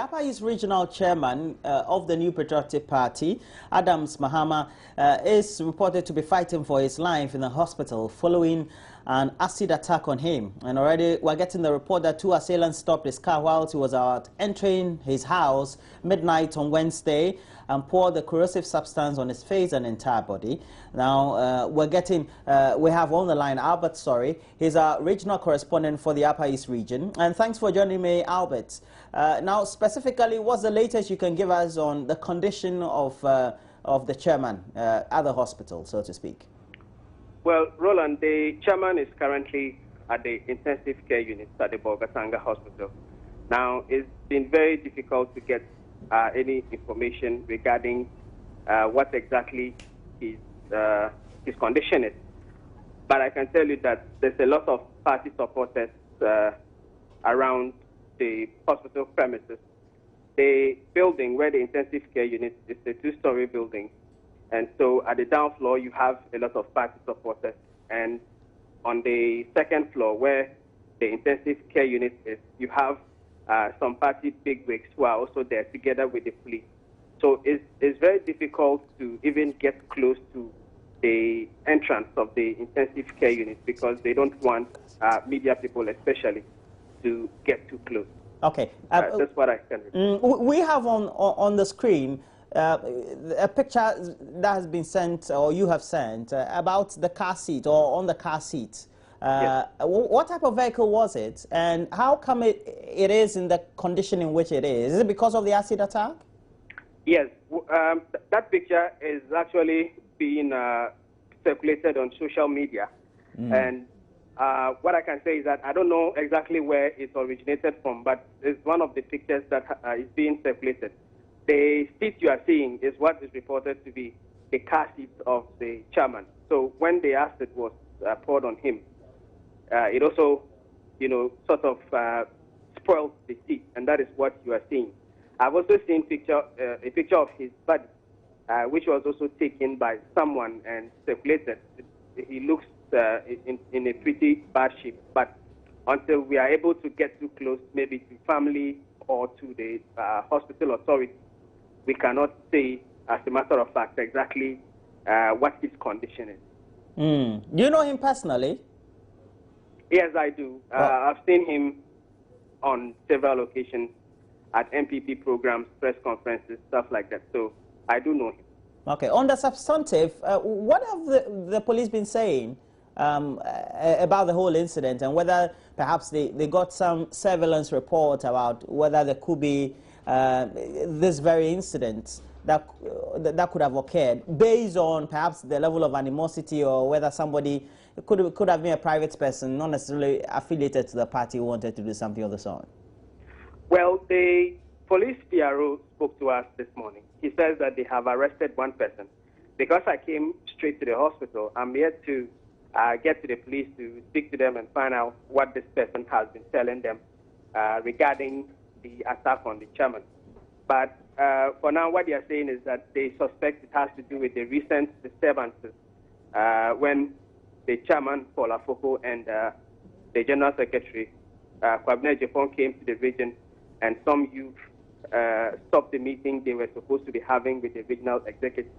Upper East Regional Chairman of the new Patriotic Party, Adams Mahama, is reported to be fighting for his life in the hospital following an acid attack on him. And already we're getting the report that two assailants stopped his car while he was out entering his house midnight on Wednesday and poured the corrosive substance on his face and entire body. Now we have on the line Albert, he's our regional correspondent for the Upper East region. And thanks for joining me, Albert. Now specifically, what's the latest you can give us on the condition of the chairman at the hospital, so to speak? Well, Roland, the chairman is currently at the intensive care unit at the Bolgatanga Hospital. Now, it's been very difficult to get any information regarding what exactly his condition is. But I can tell you that there's a lot of party supporters around the hospital premises. The building where the intensive care unit is a two-story building. And so at the down floor, you have a lot of party supporters. And on the second floor, where the intensive care unit is, you have some party bigwigs who are also there together with the police. So it's very difficult to even get close to the entrance of the intensive care unit because they don't want media people especially to get too close. Okay. That's what I can report. We have on the screen a picture that has been sent, or you have sent, about the car seat, or on the car seat. Yes. What type of vehicle was it, and how come it is in the condition in which it is? Is it because of the acid attack? Yes. That picture is actually being circulated on social media. And what I can say is that I don't know exactly where it originated from, but it's one of the pictures that is being circulated. The seat you are seeing is what is reported to be the car seat of the chairman. So when the acid was poured on him, it also, sort of spoiled the seat, and that is what you are seeing. I've also seen a picture of his body, which was also taken by someone and circulated. He looks in a pretty bad shape, but until we are able to get too close, maybe to family or to the hospital authority, we cannot say, as a matter of fact, exactly what his condition is. Do you know him personally? Yes, I do. I've seen him on several occasions at NPP programs, press conferences, stuff like that. So I do know him. Okay. On the substantive, what have the police been saying about the whole incident, and whether perhaps they got some surveillance report about whether there could be this very incident that could have occurred based on perhaps the level of animosity, or whether somebody could have been a private person, not necessarily affiliated to the party, who wanted to do something of the sort? Well, the police PRO spoke to us this morning. He says that they have arrested one person. Because I came straight to the hospital, I'm yet to get to the police to speak to them and find out what this person has been telling them regarding the attack on the chairman. But for now, what they are saying is that they suspect it has to do with the recent disturbances when the chairman, Paul Afoko, and the general secretary, Kwabena Jepon, came to the region, and some youth stopped the meeting they were supposed to be having with the regional executive.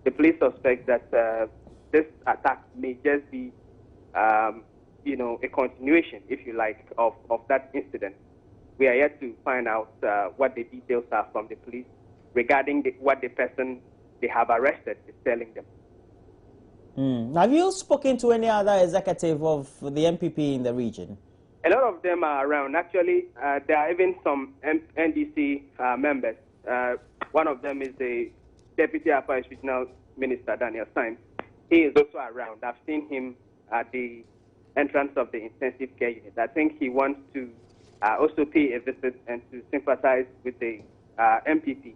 The police suspect that this attack may just be, a continuation, if you like, of that incident. We are yet to find out what the details are from the police regarding what the person they have arrested is telling them. Have you spoken to any other executive of the NPP in the region? A lot of them are around. Actually, there are even some NDC members. One of them is the Deputy Upper East Regional Minister, Daniel Assin. He is also around. I've seen him at the entrance of the intensive care unit. I think he wants to also pay a visit and to sympathize with the MPP.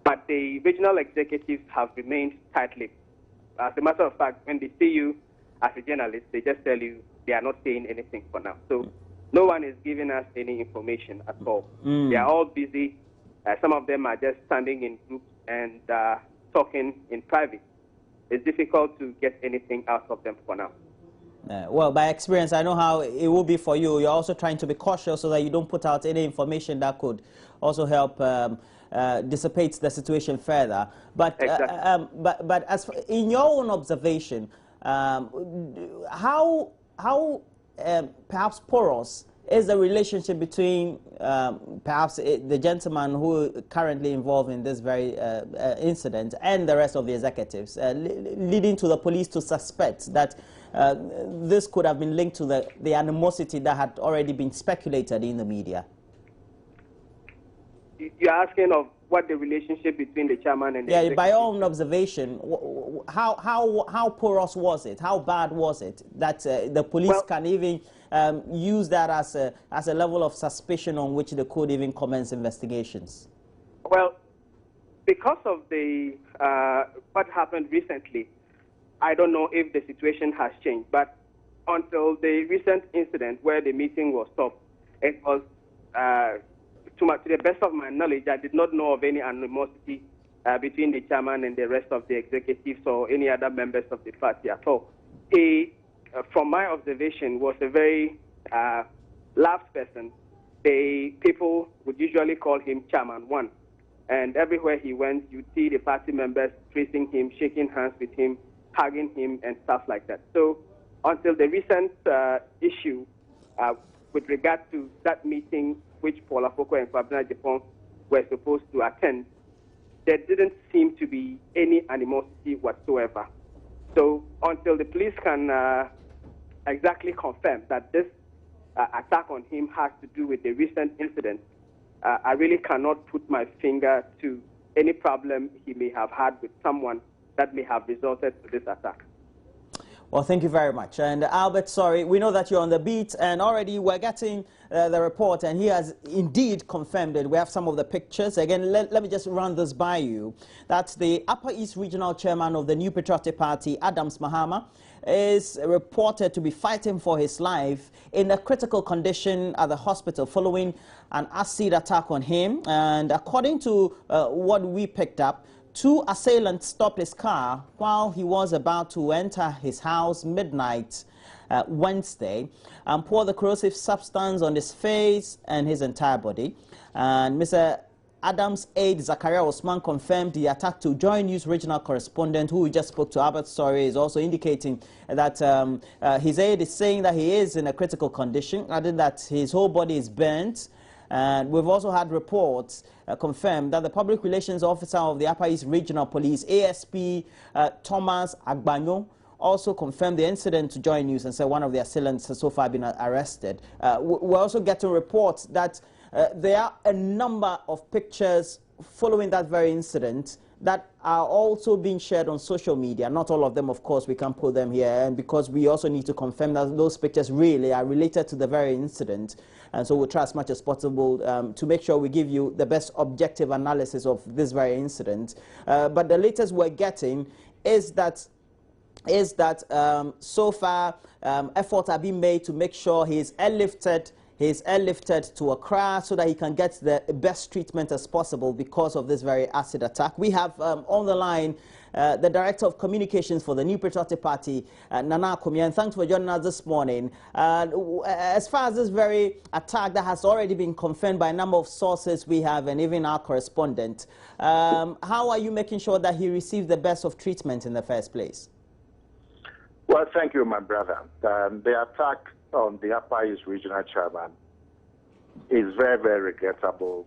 But the regional executives have remained tight-lipped. As a matter of fact, when they see you as a journalist, they just tell you they are not saying anything for now. So no one is giving us any information at all. They are all busy. Some of them are just standing in groups and talking in private. It's difficult to get anything out of them for now. Well, by experience, I know how it will be for you. You're also trying to be cautious so that you don't put out any information that could also help dissipate the situation further. But Exactly. but as in your own observation, how perhaps porous is the relationship between perhaps the gentleman who currently involved in this very incident and the rest of the executives, leading to the police to suspect that this could have been linked to the animosity that had already been speculated in the media? You're asking of what the relationship between the chairman and the executive? By your own observation, how porous was it? How bad was it that the police can even use that as a level of suspicion on which they could even commence investigations? Well, because of the what happened recently, I don't know if the situation has changed. But until the recent incident where the meeting was stopped, it was to the best of my knowledge, I did not know of any animosity between the chairman and the rest of the executives or any other members of the party at all. He, from my observation, was a very loved person. The people would usually call him Chairman One. And everywhere he went, you'd see the party members praising him, shaking hands with him, hugging him, and stuff like that. So until the recent issue with regard to that meeting which Paul Afoko and Kwabena Japan were supposed to attend, there didn't seem to be any animosity whatsoever. So until the police can exactly confirm that this attack on him has to do with the recent incident, I really cannot put my finger to any problem he may have had with someone that may have resulted to this attack. Well, thank you very much. And Albert, sorry, we know that you're on the beat, and already we're getting the report, and he has indeed confirmed it. We have some of the pictures. Again, let me just run this by you. That's the Upper East Regional Chairman of the New Patriotic Party, Adams Mahama, is reported to be fighting for his life in a critical condition at the hospital following an acid attack on him. And according to what we picked up, two assailants stopped his car while he was about to enter his house midnight Wednesday and poured the corrosive substance on his face and his entire body. And Mr. Adams' aide, Zakaria Osman, confirmed the attack to Joy News regional correspondent, who we just spoke to. Albert Story is also indicating that his aide is saying that he is in a critical condition, adding that his whole body is burnt. And we've also had reports confirmed that the public relations officer of the Upper East Regional Police, ASP Thomas Agbanyo, also confirmed the incident to Joy News and said one of the assailants has so far been arrested. We're also getting reports that there are a number of pictures following that very incident that are also being shared on social media. Not all of them, of course, we can put them here, and because we also need to confirm that those pictures really are related to the very incident. And so we'll try as much as possible to make sure we give you the best objective analysis of this very incident. But the latest we're getting is that so far efforts are being made to make sure he's airlifted to Accra so that he can get the best treatment as possible because of this very acid attack. We have on the line the Director of Communications for the New Patriotic Party, Nana Akomia, and thanks for joining us this morning. As far as this very attack that has already been confirmed by a number of sources we have and even our correspondent, how are you making sure that he receives the best of treatment in the first place? Well, thank you, my brother. The attack on the Upper East Regional Chairman is very, very regrettable.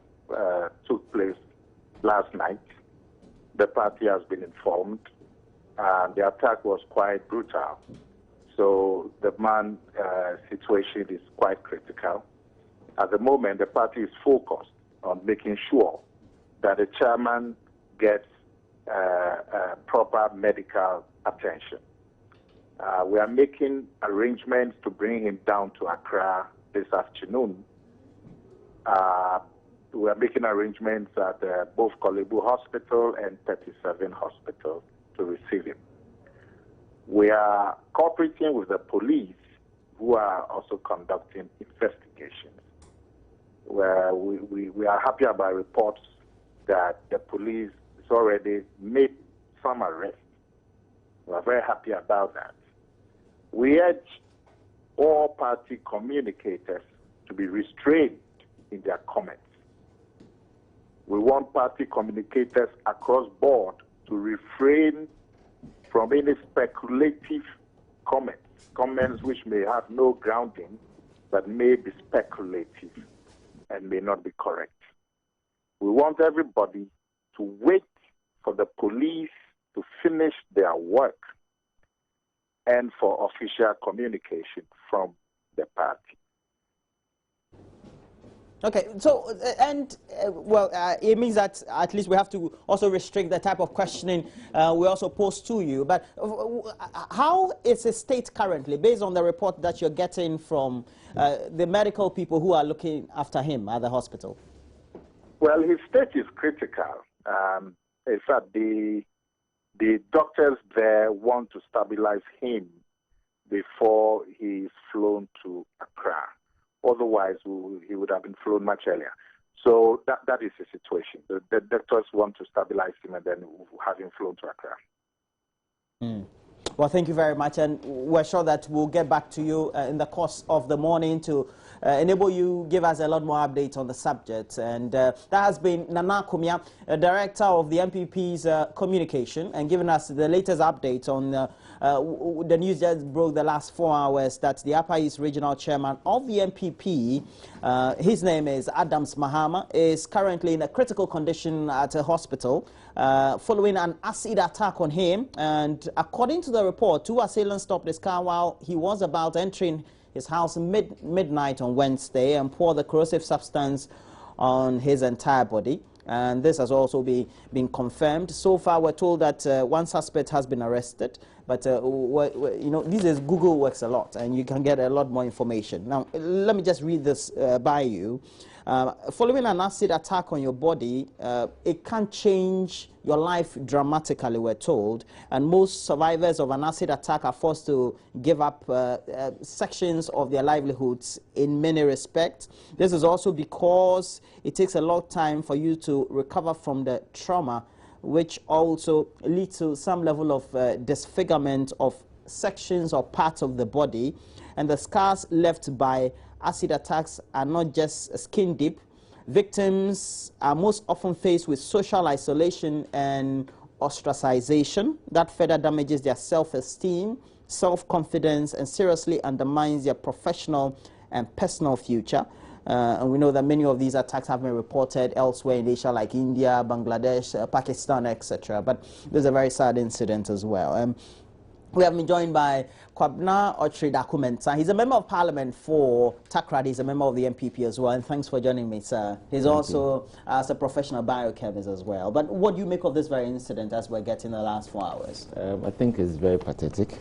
Took place last night. The party has been informed, and the attack was quite brutal. So the man's situation is quite critical. At the moment, the party is focused on making sure that the chairman gets proper medical attention. We are making arrangements to bring him down to Accra this afternoon. We are making arrangements at both Kolebu Hospital and 37 Hospital to receive him. We are cooperating with the police, who are also conducting investigations. Where we are happy about reports that the police has already made some arrests. We are very happy about that. We urge all party communicators to be restrained in their comments. We want party communicators across board to refrain from any speculative comments which may have no grounding, but may be speculative and may not be correct. We want everybody to wait for the police to finish their work and for official communication from the party. Okay, so, it means that at least we have to also restrict the type of questioning we also pose to you. But how is his state currently, based on the report that you're getting from the medical people who are looking after him at the hospital? Well, his state is critical. In fact, the doctors there want to stabilize him before he is flown to Accra. Otherwise, he would have been flown much earlier. So that is the situation. The doctors want to stabilize him and then have him flown to Accra. Well, thank you very much, and we're sure that we'll get back to you in the course of the morning to enable you give us a lot more updates on the subject. And that has been Nana Kumia, Director of the NPP's communication, and giving us the latest update on the news just broke the last 4 hours that the Upper East Regional Chairman of the NPP, his name is Adams Mahama, is currently in a critical condition at a hospital following an acid attack on him. And according to the report, 2 assailants stopped his car while he was about entering his house midnight on Wednesday and poured the corrosive substance on his entire body. And this has also been confirmed. So far, we're told that 1 suspect has been arrested. But, you know, these days Google works a lot, and you can get a lot more information. Now, let me just read this by you. Following an acid attack on your body, it can change your life dramatically, we're told. And most survivors of an acid attack are forced to give up sections of their livelihoods in many respects. This is also because it takes a long time for you to recover from the trauma, which also leads to some level of disfigurement of sections or parts of the body. And the scars left by acid attacks are not just skin deep. Victims are most often faced with social isolation and ostracization that further damages their self-esteem, self-confidence, and seriously undermines their professional and personal future. And we know that many of these attacks have been reported elsewhere in Asia, like India, Bangladesh, Pakistan, etc. But this is a very sad incident as well. We have been joined by Kwabena Otri-Dakumenta. He's a member of parliament for Takrady. He's a member of the NPP as well. And thanks for joining me, sir. He's also as a professional biochemist as well. But what do you make of this very incident as we're getting the last 4 hours? I think it's very pathetic.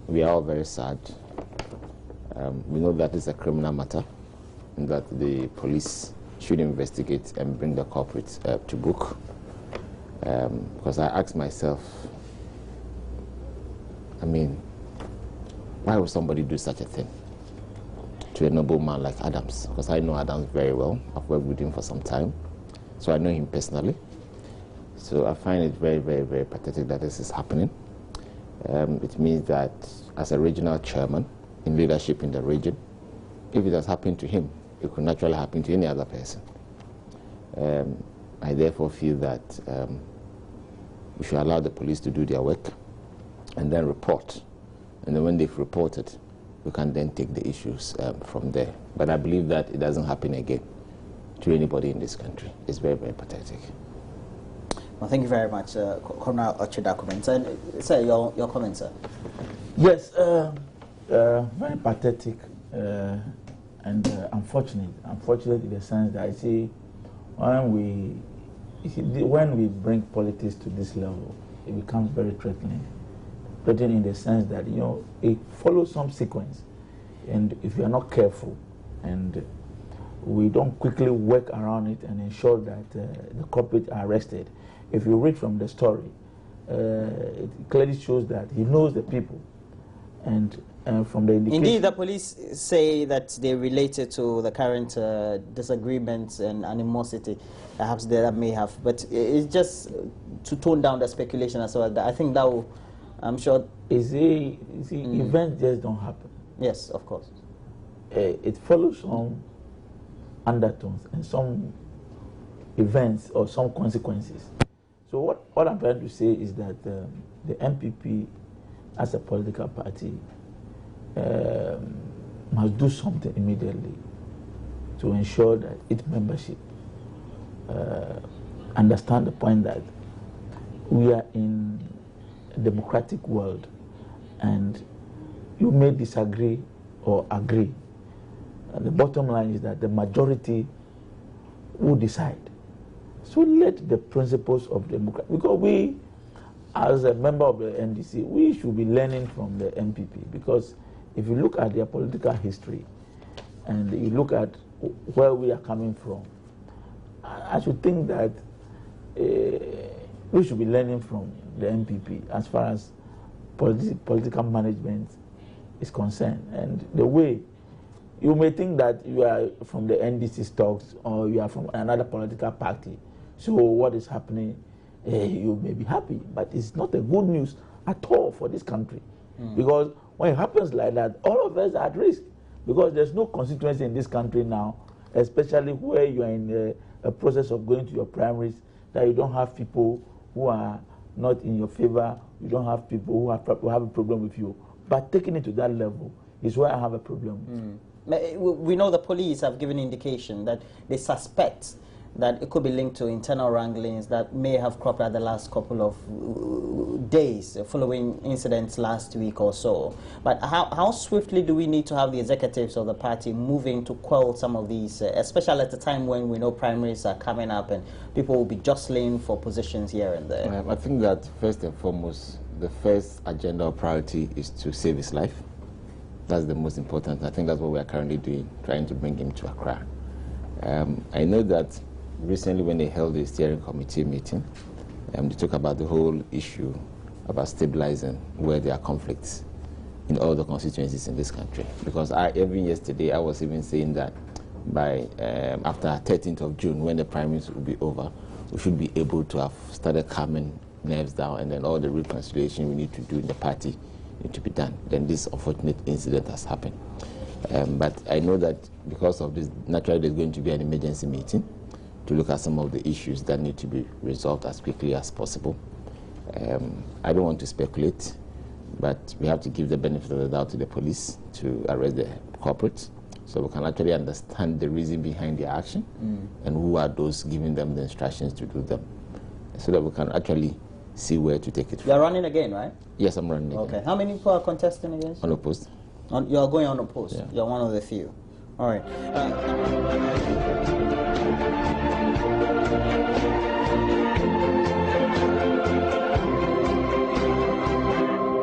We are all very sad. We know that it's a criminal matter and that the police should investigate and bring the culprits to book. Because I asked myself, I mean, why would somebody do such a thing to a noble man like Adams? Because I know Adams very well. I've worked with him for some time, so I know him personally. So I find it very, very, very pathetic that this is happening. It means that as a regional chairman in leadership in the region, if it has happened to him, it could naturally happen to any other person. I therefore feel that we should allow the police to do their work and then report. And then when they've reported, we can then take the issues from there. But I believe that it doesn't happen again to anybody in this country. It's very, very pathetic. Well, thank you very much, Kwabena Otri-Dakumenta. And sir, your comment, sir. Yes, very pathetic and unfortunate. Unfortunate in the sense that I see when we bring politics to this level, it becomes very threatening. Threatening in the sense that, you know, it follows some sequence, and if you are not careful and we don't quickly work around it and ensure that the culprits are arrested, if you read from the story, it clearly shows that he knows the people, and from the indication... Indeed, the police say that they related to the current disagreements and animosity perhaps that may have, but it's just to tone down the speculation as well. I think that will, I'm sure events just don't happen. Yes, of course. It follows some undertones and some events or some consequences. So what I'm trying to say is that the NPP, as a political party, must do something immediately to ensure that its membership understand the point that we are in a democratic world, and you may disagree or agree. And the bottom line is that the majority will decide. So let the principles of democracy, because we, as a member of the NDC, we should be learning from the NPP, because if you look at their political history and you look at where we are coming from, I should think that we should be learning from the NPP as far as political management is concerned. And the way you may think that you are from the NDC stocks or you are from another political party, so what is happening, you may be happy, but it's not a good news at all for this country. Because when it happens like that, all of us are at risk, because there's no constituency in this country now, especially where you are in a process of going to your primaries, that you don't have people who are not in your favor, you don't have people who have a problem with you. But taking it to that level is where I have a problem. We know the police have given indication that they suspect that it could be linked to internal wranglings that may have cropped up the last couple of days following incidents last week or so. But how swiftly do we need to have the executives of the party moving to quell some of these, especially at a time when we know primaries are coming up and people will be jostling for positions here and there? I think that first and foremost, the first agenda or priority is to save his life. That's the most important. I think that's what we are currently doing, trying to bring him to Accra. I know that recently when they held a steering committee meeting, they talked about the whole issue about stabilizing where there are conflicts in all the constituencies in this country. Because even yesterday, I was even saying that by after 13th of June, when the primaries will be over, we should be able to have started calming nerves down, and then all the reconciliation we need to do in the party need to be done. Then this unfortunate incident has happened. But I know that because of this, naturally there's going to be an emergency meeting to look at some of the issues that need to be resolved as quickly as possible. I don't want to speculate, but we have to give the benefit of the doubt to the police to arrest the culprits, so we can actually understand the reason behind their action and who are those giving them the instructions to do them, so that we can actually see where to take it from. You're running again, right? Yes, I'm running again. Okay. How many people are contesting against? Unopposed. You're going unopposed? Yeah. You're one of the few. All right.